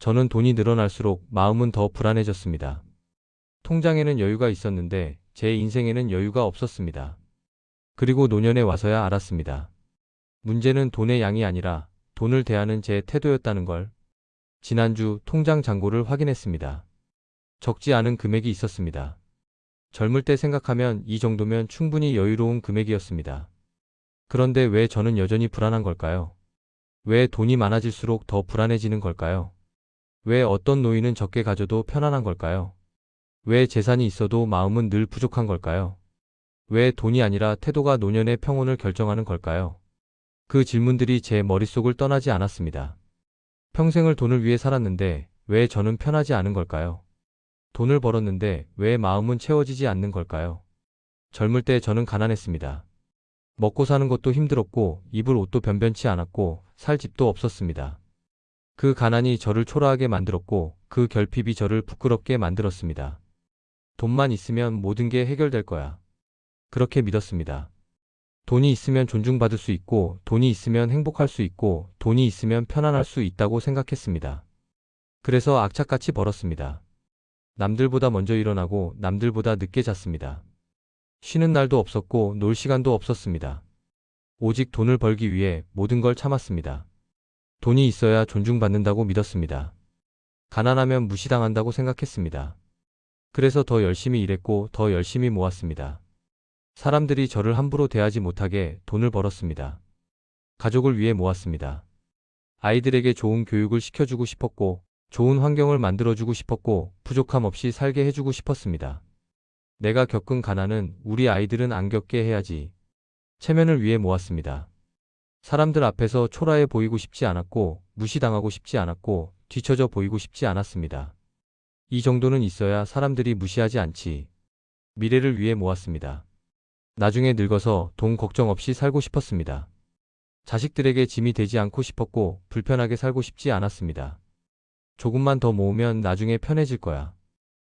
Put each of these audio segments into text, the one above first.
저는 돈이 늘어날수록 마음은 더 불안해졌습니다. 통장에는 여유가 있었는데 제 인생에는 여유가 없었습니다. 그리고 노년에 와서야 알았습니다. 문제는 돈의 양이 아니라 돈을 대하는 제 태도였다는 걸. 지난주 통장 잔고를 확인했습니다. 적지 않은 금액이 있었습니다. 젊을 때 생각하면 이 정도면 충분히 여유로운 금액이었습니다. 그런데 왜 저는 여전히 불안한 걸까요? 왜 돈이 많아질수록 더 불안해지는 걸까요? 왜 어떤 노인은 적게 가져도 편안한 걸까요? 왜 재산이 있어도 마음은 늘 부족한 걸까요? 왜 돈이 아니라 태도가 노년의 평온을 결정하는 걸까요? 그 질문들이 제 머릿속을 떠나지 않았습니다. 평생을 돈을 위해 살았는데 왜 저는 편하지 않은 걸까요? 돈을 벌었는데 왜 마음은 채워지지 않는 걸까요? 젊을 때 저는 가난했습니다. 먹고 사는 것도 힘들었고 입을 옷도 변변치 않았고 살 집도 없었습니다. 그 가난이 저를 초라하게 만들었고 그 결핍이 저를 부끄럽게 만들었습니다. 돈만 있으면 모든 게 해결될 거야. 그렇게 믿었습니다. 돈이 있으면 존중받을 수 있고 돈이 있으면 행복할 수 있고 돈이 있으면 편안할 수 있다고 생각했습니다. 그래서 악착같이 벌었습니다. 남들보다 먼저 일어나고 남들보다 늦게 잤습니다. 쉬는 날도 없었고 놀 시간도 없었습니다. 오직 돈을 벌기 위해 모든 걸 참았습니다. 돈이 있어야 존중받는다고 믿었습니다. 가난하면 무시당한다고 생각했습니다. 그래서 더 열심히 일했고 더 열심히 모았습니다. 사람들이 저를 함부로 대하지 못하게 돈을 벌었습니다. 가족을 위해 모았습니다. 아이들에게 좋은 교육을 시켜주고 싶었고 좋은 환경을 만들어주고 싶었고 부족함 없이 살게 해주고 싶었습니다. 내가 겪은 가난은 우리 아이들은 안 겪게 해야지. 체면을 위해 모았습니다. 사람들 앞에서 초라해 보이고 싶지 않았고 무시당하고 싶지 않았고 뒤처져 보이고 싶지 않았습니다. 이 정도는 있어야 사람들이 무시하지 않지. 미래를 위해 모았습니다. 나중에 늙어서 돈 걱정 없이 살고 싶었습니다. 자식들에게 짐이 되지 않고 싶었고 불편하게 살고 싶지 않았습니다. 조금만 더 모으면 나중에 편해질 거야.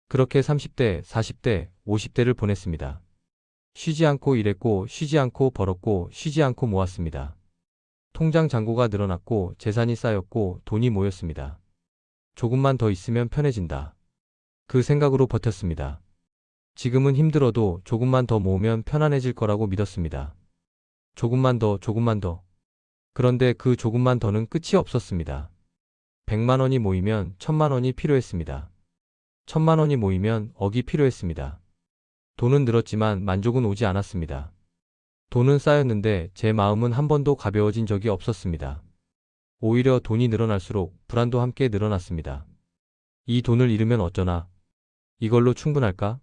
그렇게 30대, 40대, 50대를 보냈습니다. 쉬지 않고 일했고 쉬지 않고 벌었고 쉬지 않고 모았습니다. 통장 잔고가 늘어났고 재산이 쌓였고 돈이 모였습니다. 조금만 더 있으면 편해진다. 그 생각으로 버텼습니다. 지금은 힘들어도 조금만 더 모으면 편안해질 거라고 믿었습니다. 조금만 더, 조금만 더. 그런데 그 조금만 더는 끝이 없었습니다. 100만 원이 모이면 1000만 원이 필요했습니다. 1000만 원이 모이면 억이 필요했습니다. 돈은 늘었지만 만족은 오지 않았습니다. 돈은 쌓였는데 제 마음은 한 번도 가벼워진 적이 없었습니다. 오히려 돈이 늘어날수록 불안도 함께 늘어났습니다. 이 돈을 잃으면 어쩌나? 이걸로 충분할까?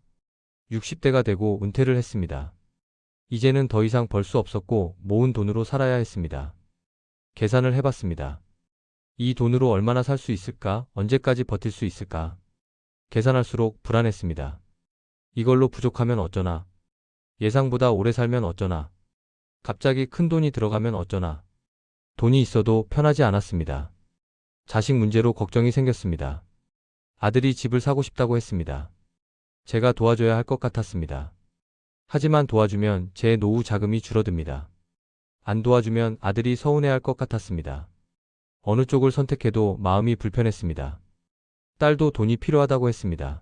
60대가 되고 은퇴를 했습니다. 이제는 더 이상 벌 수 없었고 모은 돈으로 살아야 했습니다. 계산을 해봤습니다. 이 돈으로 얼마나 살 수 있을까? 언제까지 버틸 수 있을까? 계산할수록 불안했습니다. 이걸로 부족하면 어쩌나? 예상보다 오래 살면 어쩌나? 갑자기 큰 돈이 들어가면 어쩌나? 돈이 있어도 편하지 않았습니다. 자식 문제로 걱정이 생겼습니다. 아들이 집을 사고 싶다고 했습니다. 제가 도와줘야 할 것 같았습니다. 하지만 도와주면 제 노후 자금이 줄어듭니다. 안 도와주면 아들이 서운해할 것 같았습니다. 어느 쪽을 선택해도 마음이 불편했습니다. 딸도 돈이 필요하다고 했습니다.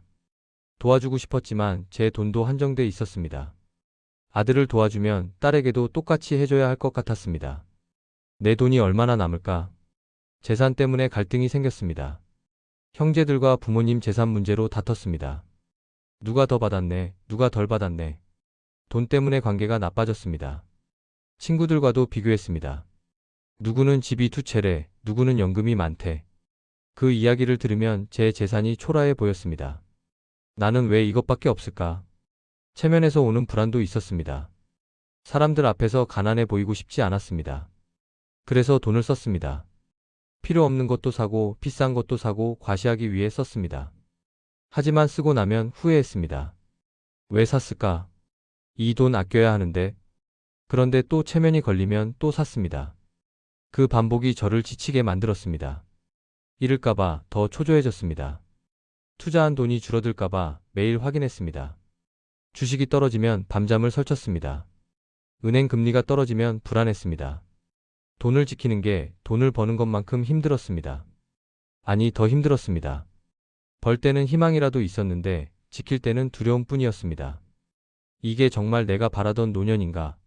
도와주고 싶었지만 제 돈도 한정돼 있었습니다. 아들을 도와주면 딸에게도 똑같이 해줘야 할 것 같았습니다. 내 돈이 얼마나 남을까? 재산 때문에 갈등이 생겼습니다. 형제들과 부모님 재산 문제로 다퉜습니다. 누가 더 받았네, 누가 덜 받았네. 돈 때문에 관계가 나빠졌습니다. 친구들과도 비교했습니다. 누구는 집이 2채래, 누구는 연금이 많대. 그 이야기를 들으면 제 재산이 초라해 보였습니다. 나는 왜 이것밖에 없을까? 체면에서 오는 불안도 있었습니다. 사람들 앞에서 가난해 보이고 싶지 않았습니다. 그래서 돈을 썼습니다. 필요 없는 것도 사고 비싼 것도 사고 과시하기 위해 썼습니다. 하지만 쓰고 나면 후회했습니다. 왜 샀을까? 이 돈 아껴야 하는데. 그런데 또 체면이 걸리면 또 샀습니다. 그 반복이 저를 지치게 만들었습니다. 잃을까봐 더 초조해졌습니다. 투자한 돈이 줄어들까봐 매일 확인했습니다. 주식이 떨어지면 밤잠을 설쳤습니다. 은행 금리가 떨어지면 불안했습니다. 돈을 지키는 게 돈을 버는 것만큼 힘들었습니다. 아니, 더 힘들었습니다. 벌 때는 희망이라도 있었는데 지킬 때는 두려움뿐이었습니다. 이게 정말 내가 바라던 노년인가?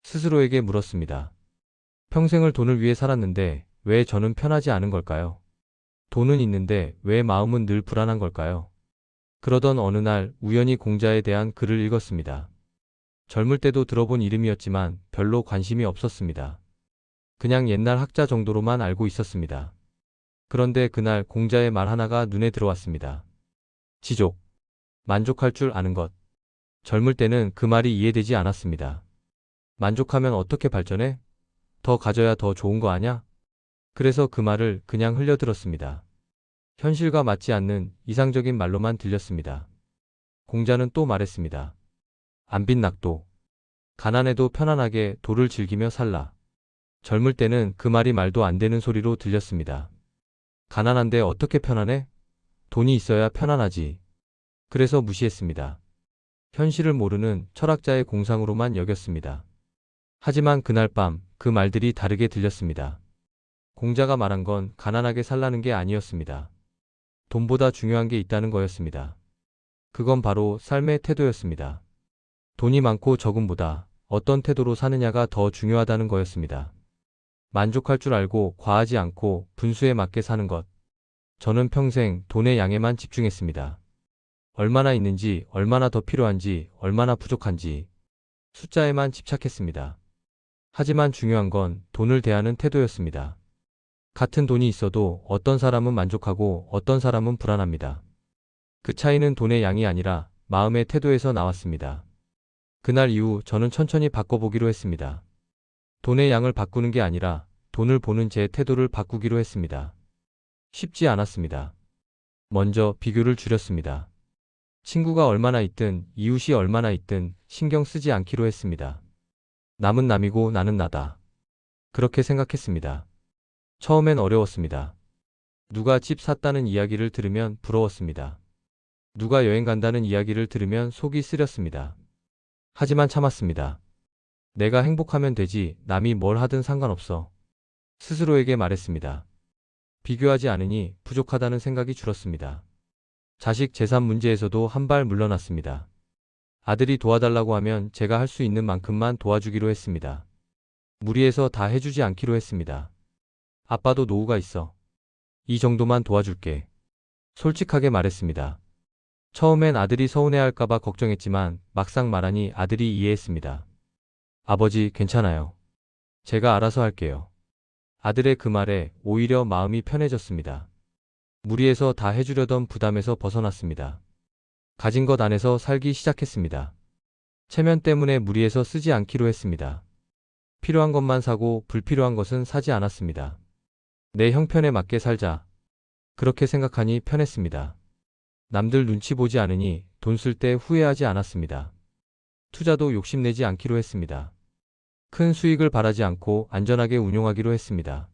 스스로에게 물었습니다. 평생을 돈을 위해 살았는데 왜 저는 편하지 않은 걸까요? 돈은 있는데 왜 마음은 늘 불안한 걸까요? 그러던 어느 날 우연히 공자에 대한 글을 읽었습니다. 젊을 때도 들어본 이름이었지만 별로 관심이 없었습니다. 그냥 옛날 학자 정도로만 알고 있었습니다. 그런데 그날 공자의 말 하나가 눈에 들어왔습니다. 지족. 만족할 줄 아는 것. 젊을 때는 그 말이 이해되지 않았습니다. 만족하면 어떻게 발전해? 더 가져야 더 좋은 거 아냐? 그래서 그 말을 그냥 흘려들었습니다. 현실과 맞지 않는 이상적인 말로만 들렸습니다. 공자는 또 말했습니다. 안빈낙도. 가난해도 편안하게 도를 즐기며 살라. 젊을 때는 그 말이 말도 안 되는 소리로 들렸습니다. 가난한데 어떻게 편안해? 돈이 있어야 편안하지. 그래서 무시했습니다. 현실을 모르는 철학자의 공상으로만 여겼습니다. 하지만 그날 밤 그 말들이 다르게 들렸습니다. 공자가 말한 건 가난하게 살라는 게 아니었습니다. 돈보다 중요한 게 있다는 거였습니다. 그건 바로 삶의 태도였습니다. 돈이 많고 적음보다 어떤 태도로 사느냐가 더 중요하다는 거였습니다. 만족할 줄 알고 과하지 않고 분수에 맞게 사는 것. 저는 평생 돈의 양에만 집중했습니다. 얼마나 있는지, 얼마나 더 필요한지, 얼마나 부족한지 숫자에만 집착했습니다. 하지만 중요한 건 돈을 대하는 태도였습니다. 같은 돈이 있어도 어떤 사람은 만족하고 어떤 사람은 불안합니다. 그 차이는 돈의 양이 아니라 마음의 태도에서 나왔습니다. 그날 이후 저는 천천히 바꿔보기로 했습니다. 돈의 양을 바꾸는 게 아니라 돈을 보는 제 태도를 바꾸기로 했습니다. 쉽지 않았습니다. 먼저 비교를 줄였습니다. 친구가 얼마나 있든 이웃이 얼마나 있든 신경 쓰지 않기로 했습니다. 남은 남이고 나는 나다. 그렇게 생각했습니다. 처음엔 어려웠습니다. 누가 집 샀다는 이야기를 들으면 부러웠습니다. 누가 여행 간다는 이야기를 들으면 속이 쓰렸습니다. 하지만 참았습니다. 내가 행복하면 되지 남이 뭘 하든 상관없어. 스스로에게 말했습니다. 비교하지 않으니 부족하다는 생각이 줄었습니다. 자식 재산 문제에서도 한 발 물러났습니다. 아들이 도와달라고 하면 제가 할 수 있는 만큼만 도와주기로 했습니다. 무리해서 다 해주지 않기로 했습니다. 아빠도 노후가 있어. 이 정도만 도와줄게. 솔직하게 말했습니다. 처음엔 아들이 서운해할까봐 걱정했지만 막상 말하니 아들이 이해했습니다. 아버지, 괜찮아요. 제가 알아서 할게요. 아들의 그 말에 오히려 마음이 편해졌습니다. 무리해서 다 해주려던 부담에서 벗어났습니다. 가진 것 안에서 살기 시작했습니다. 체면 때문에 무리해서 쓰지 않기로 했습니다. 필요한 것만 사고 불필요한 것은 사지 않았습니다. 내 형편에 맞게 살자. 그렇게 생각하니 편했습니다. 남들 눈치 보지 않으니 돈 쓸 때 후회하지 않았습니다. 투자도 욕심내지 않기로 했습니다. 큰 수익을 바라지 않고 안전하게 운용하기로 했습니다.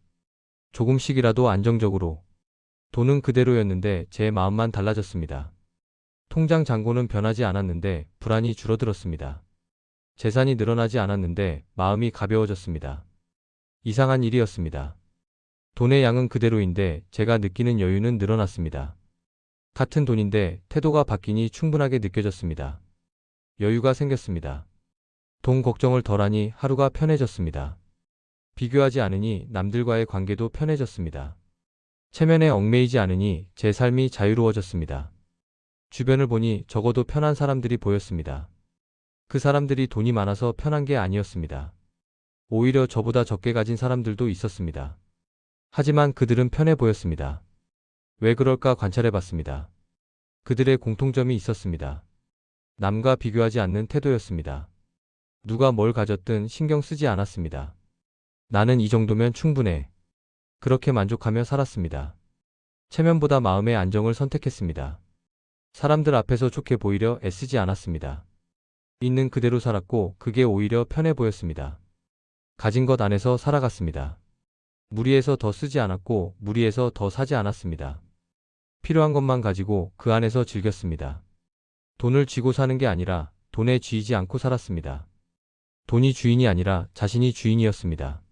조금씩이라도 안정적으로. 돈은 그대로였는데 제 마음만 달라졌습니다. 통장 잔고는 변하지 않았는데 불안이 줄어들었습니다. 재산이 늘어나지 않았는데 마음이 가벼워졌습니다. 이상한 일이었습니다. 돈의 양은 그대로인데 제가 느끼는 여유는 늘어났습니다. 같은 돈인데 태도가 바뀌니 충분하게 느껴졌습니다. 여유가 생겼습니다. 돈 걱정을 덜하니 하루가 편해졌습니다. 비교하지 않으니 남들과의 관계도 편해졌습니다. 체면에 얽매이지 않으니 제 삶이 자유로워졌습니다. 주변을 보니 적어도 편한 사람들이 보였습니다. 그 사람들이 돈이 많아서 편한 게 아니었습니다. 오히려 저보다 적게 가진 사람들도 있었습니다. 하지만 그들은 편해 보였습니다. 왜 그럴까 관찰해 봤습니다. 그들의 공통점이 있었습니다. 남과 비교하지 않는 태도였습니다. 누가 뭘 가졌든 신경 쓰지 않았습니다. 나는 이 정도면 충분해. 그렇게 만족하며 살았습니다. 체면보다 마음의 안정을 선택했습니다. 사람들 앞에서 좋게 보이려 애쓰지 않았습니다. 있는 그대로 살았고 그게 오히려 편해 보였습니다. 가진 것 안에서 살아갔습니다. 무리해서 더 쓰지 않았고 무리해서 더 사지 않았습니다. 필요한 것만 가지고 그 안에서 즐겼습니다. 돈을 쥐고 사는 게 아니라 돈에 쥐이지 않고 살았습니다. 돈이 주인이 아니라 자신이 주인이었습니다.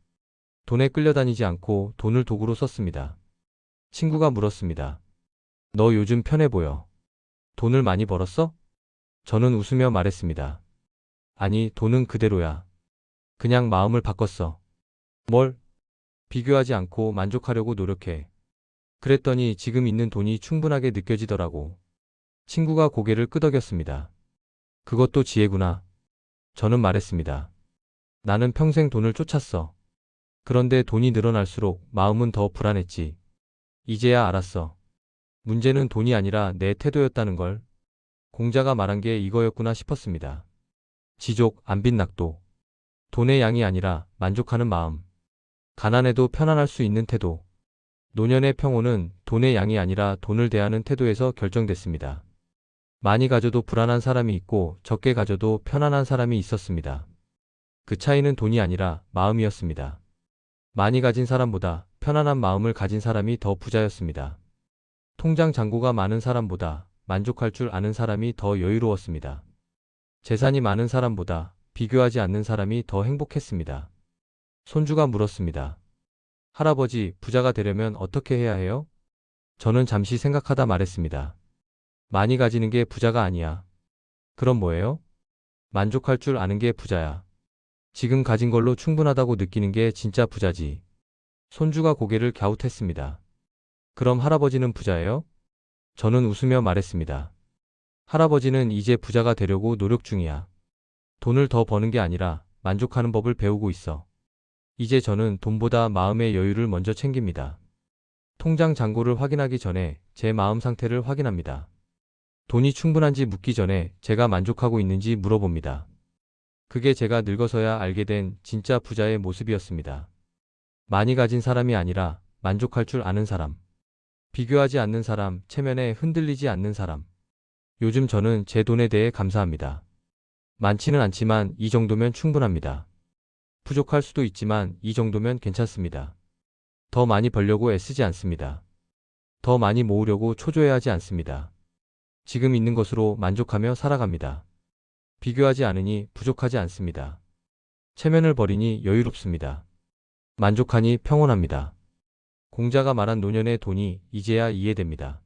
돈에 끌려다니지 않고 돈을 도구로 썼습니다. 친구가 물었습니다. 너 요즘 편해 보여. 돈을 많이 벌었어? 저는 웃으며 말했습니다. 아니, 돈은 그대로야. 그냥 마음을 바꿨어. 뭘? 비교하지 않고 만족하려고 노력해. 그랬더니 지금 있는 돈이 충분하게 느껴지더라고. 친구가 고개를 끄덕였습니다. 그것도 지혜구나. 저는 말했습니다. 나는 평생 돈을 쫓았어. 그런데 돈이 늘어날수록 마음은 더 불안했지. 이제야 알았어. 문제는 돈이 아니라 내 태도였다는 걸. 공자가 말한 게 이거였구나 싶었습니다. 지족, 안빈낙도. 돈의 양이 아니라 만족하는 마음. 가난해도 편안할 수 있는 태도. 노년의 평온은 돈의 양이 아니라 돈을 대하는 태도에서 결정됐습니다. 많이 가져도 불안한 사람이 있고 적게 가져도 편안한 사람이 있었습니다. 그 차이는 돈이 아니라 마음이었습니다. 많이 가진 사람보다 편안한 마음을 가진 사람이 더 부자였습니다. 통장 잔고가 많은 사람보다 만족할 줄 아는 사람이 더 여유로웠습니다. 재산이 많은 사람보다 비교하지 않는 사람이 더 행복했습니다. 손주가 물었습니다. 할아버지, 부자가 되려면 어떻게 해야 해요? 저는 잠시 생각하다 말했습니다. 많이 가지는 게 부자가 아니야. 그럼 뭐예요? 만족할 줄 아는 게 부자야. 지금 가진 걸로 충분하다고 느끼는 게 진짜 부자지. 손주가 고개를 갸웃했습니다. 그럼 할아버지는 부자예요? 저는 웃으며 말했습니다. 할아버지는 이제 부자가 되려고 노력 중이야. 돈을 더 버는 게 아니라 만족하는 법을 배우고 있어. 이제 저는 돈보다 마음의 여유를 먼저 챙깁니다. 통장 잔고를 확인하기 전에 제 마음 상태를 확인합니다. 돈이 충분한지 묻기 전에 제가 만족하고 있는지 물어봅니다. 그게 제가 늙어서야 알게 된 진짜 부자의 모습이었습니다. 많이 가진 사람이 아니라 만족할 줄 아는 사람. 비교하지 않는 사람, 체면에 흔들리지 않는 사람. 요즘 저는 제 돈에 대해 감사합니다. 많지는 않지만 이 정도면 충분합니다. 부족할 수도 있지만 이 정도면 괜찮습니다. 더 많이 벌려고 애쓰지 않습니다. 더 많이 모으려고 초조해하지 않습니다. 지금 있는 것으로 만족하며 살아갑니다. 비교하지 않으니 부족하지 않습니다. 체면을 버리니 여유롭습니다. 만족하니 평온합니다. 공자가 말한 노년의 돈이 이제야 이해됩니다.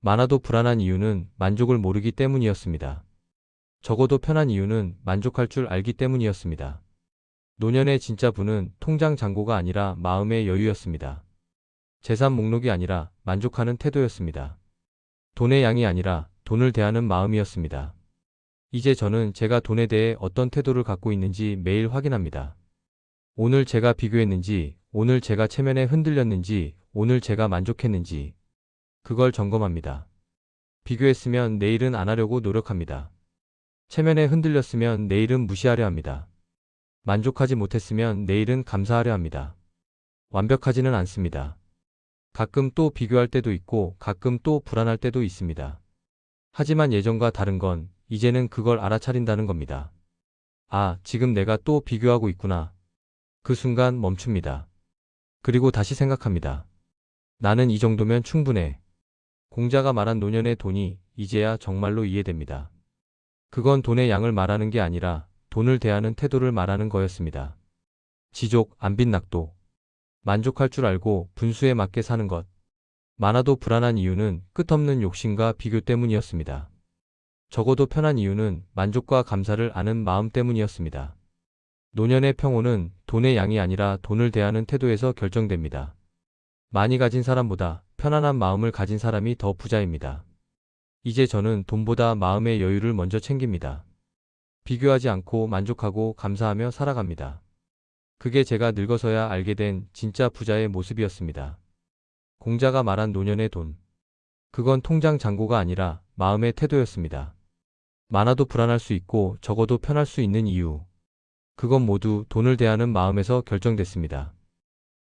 많아도 불안한 이유는 만족을 모르기 때문이었습니다. 적어도 편한 이유는 만족할 줄 알기 때문이었습니다. 노년의 진짜 부는 통장 잔고가 아니라 마음의 여유였습니다. 재산 목록이 아니라 만족하는 태도였습니다. 돈의 양이 아니라 돈을 대하는 마음이었습니다. 이제 저는 제가 돈에 대해 어떤 태도를 갖고 있는지 매일 확인합니다. 오늘 제가 비교했는지, 오늘 제가 체면에 흔들렸는지, 오늘 제가 만족했는지, 그걸 점검합니다. 비교했으면 내일은 안 하려고 노력합니다. 체면에 흔들렸으면 내일은 무시하려 합니다. 만족하지 못했으면 내일은 감사하려 합니다. 완벽하지는 않습니다. 가끔 또 비교할 때도 있고 가끔 또 불안할 때도 있습니다. 하지만 예전과 다른 건 이제는 그걸 알아차린다는 겁니다. 아, 지금 내가 또 비교하고 있구나. 그 순간 멈춥니다. 그리고 다시 생각합니다. 나는 이 정도면 충분해. 공자가 말한 노년의 돈이 이제야 정말로 이해됩니다. 그건 돈의 양을 말하는 게 아니라 돈을 대하는 태도를 말하는 거였습니다. 지족, 안빈낙도. 만족할 줄 알고 분수에 맞게 사는 것. 많아도 불안한 이유는 끝없는 욕심과 비교 때문이었습니다. 적어도 편한 이유는 만족과 감사를 아는 마음 때문이었습니다. 노년의 평온은 돈의 양이 아니라 돈을 대하는 태도에서 결정됩니다. 많이 가진 사람보다 편안한 마음을 가진 사람이 더 부자입니다. 이제 저는 돈보다 마음의 여유를 먼저 챙깁니다. 비교하지 않고 만족하고 감사하며 살아갑니다. 그게 제가 늙어서야 알게 된 진짜 부자의 모습이었습니다. 공자가 말한 노년의 돈. 그건 통장 잔고가 아니라 마음의 태도였습니다. 많아도 불안할 수 있고 적어도 편할 수 있는 이유. 그건 모두 돈을 대하는 마음에서 결정됐습니다.